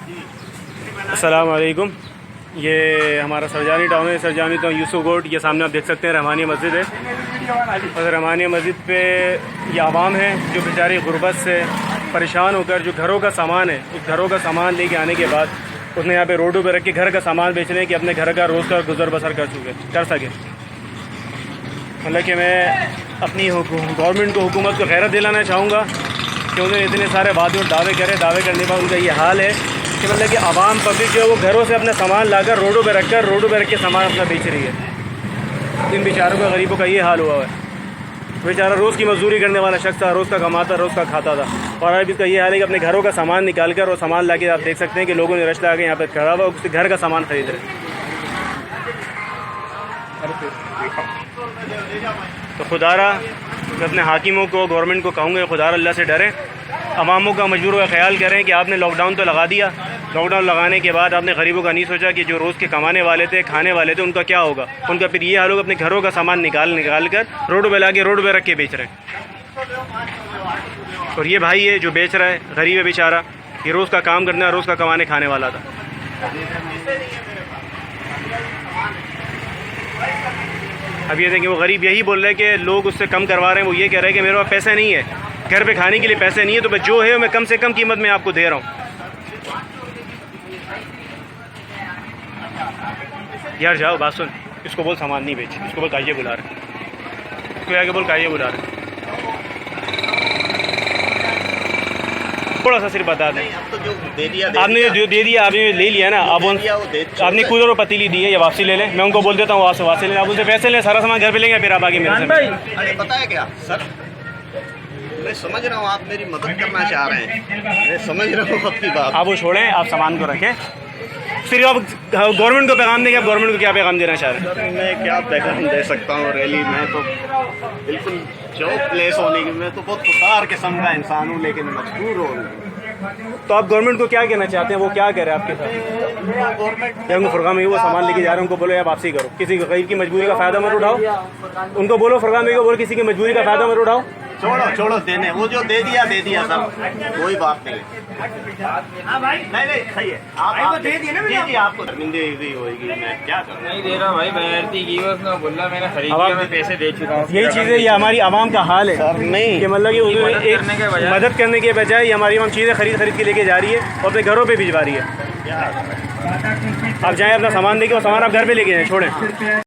अस्सलाम वालेकुम। ये हमारा सरजानी टाउन है, सरजानी टाउन यूसुफ गोट। ये सामने आप देख सकते हैं रहमानिया मस्जिद है। और रहमानिया मस्जिद पे ये आवाम है जो बेचारी गुर्बत से परेशान होकर जो घरों का सामान है, उस घरों का सामान लेके आने के बाद उसने यहाँ पे रोडों पे रख के घर का सामान बेचने की अपने घर का रोज़ का गुजर बसर कर सके। मतलब कि मैं अपनी गवर्नमेंट को, हुकूमत को खैरत दिलाना चाहूँगा कि उन्होंने इतने सारे वादे और दावे करने के बाद उनका ये हाल है कि मतलब कि आवाम पब्लिक जो है वो घरों से अपना सामान लाकर रोडों पे रख के सामान अपना बेच रही है। इन बेचारों का, गरीबों का ये हाल हुआ है। बेचारा रोज़ की मजदूरी करने वाला शख्स था, रोज़ का कमाता, रोज़ का खाता था, और अब इसका ये हाल है कि अपने घरों का सामान निकाल कर और सामान ला के आप देख सकते हैं कि लोगों ने रश्ता आके यहाँ पर खड़ा हुआ उसके घर का सामान खरीद रहे। तो खुदारा मैं अपने हाकिमों को, गवर्नमेंट को कहूँगा खुदारा अल्लाह से डरें, अवामों का मजबूर का ख्याल करें कि आपने लॉकडाउन तो लगा दिया। लॉकडाउन लगाने के बाद आपने गरीबों का नहीं सोचा कि जो रोज़ के कमाने वाले थे, खाने वाले थे, उनका क्या होगा। उनका फिर ये हाल होगा, अपने घरों का सामान निकाल कर रोड पे लाके रोड पे रख के बेच रहे हैं। और ये भाई है जो बेच रहा है, गरीब है बेचारा, ये रोज़ का काम करने, रोज़ का कमाने खाने वाला था। अब ये देखिए वो गरीब यही बोल रहे हैं कि लोग उससे कम करवा रहे हैं। वो ये कह रहे हैं कि मेरे पास पैसे नहीं है, घर पे खाने के लिए पैसे नहीं है, तो मैं जो है मैं कम से कम कीमत में आपको दे रहा हूँ। यार जाओ, बात सुन, इसको बोल सामान नहीं बेच, इसको बोल काइये बुला रहे, इसको आगे बोल काइये बुला रहे। थोड़ा सा सिर्फ बता दें, तो जो दे दिया आपने जो दे दिया, आपने ले लिया ना। अब आपने कूलर और पतीली दी है, ये वापसी ले लें। मैं उनको बोल देता हूँ वापसी लें, आप उनसे पैसे लें, सारा सामान घर पे लेंगे, फिर आप आगे मेरे से। अरे पता है क्या सर, मैं समझ रहा हूँ आप मेरी मदद करना चाह रहे हैं, मैं समझ रहा हूँ आपकी बात। आप वो छोड़ें, आप सामान को रखें। फिर आप गवर्नमेंट को पैगाम देंगे, आप गवर्नमेंट को क्या पैगाम देना चाह रहे हैं? सर मैं क्या पैगाम दे सकता हूँ रैली में, तो बिल्कुल जो प्लेस होने की, मैं तो बहुत खुदार किस्म का इंसान हूँ, लेकिन मजबूर हूँ। तो आप गवर्नमेंट को क्या कहना चाहते हैं? वो क्या कह रहे हैं आपके साथ? गवर्नमेंट या उनको फरगाम में वो सामान लेके जा रहे हैं, उनको बोलो यार वापसी करो, किसी गरीब की मजबूरी का फ़ायदा मत उठाओ। उनको बोलो फरगाम में बोलो किसी की मजबूरी का फ़ायदा मत उठाओ। छोड़ो देने, वो जो दे दिया सर, कोई बात नहीं। नहीं सही है, आप दे दिए ना, आपको शर्मिंदगी होगी, मैं क्या करूँ। नहीं दे रहा भाई, बैरती की उसने बोला मैंने खरीद लिया, मैं पैसे दे चुका हूँ। यही चीज़ें ये हमारी आवाम का हाल है सर नहीं कि मतलब कि मदद करने के बजाय ये हमारी आवाम चीज़ें खरीद के लेके जा रही है और अपने घरों पे भिजवा रही है। आप जाएँ अपना सामान लेके, और सामान आप घर पे लेके जाएँ, छोड़ें।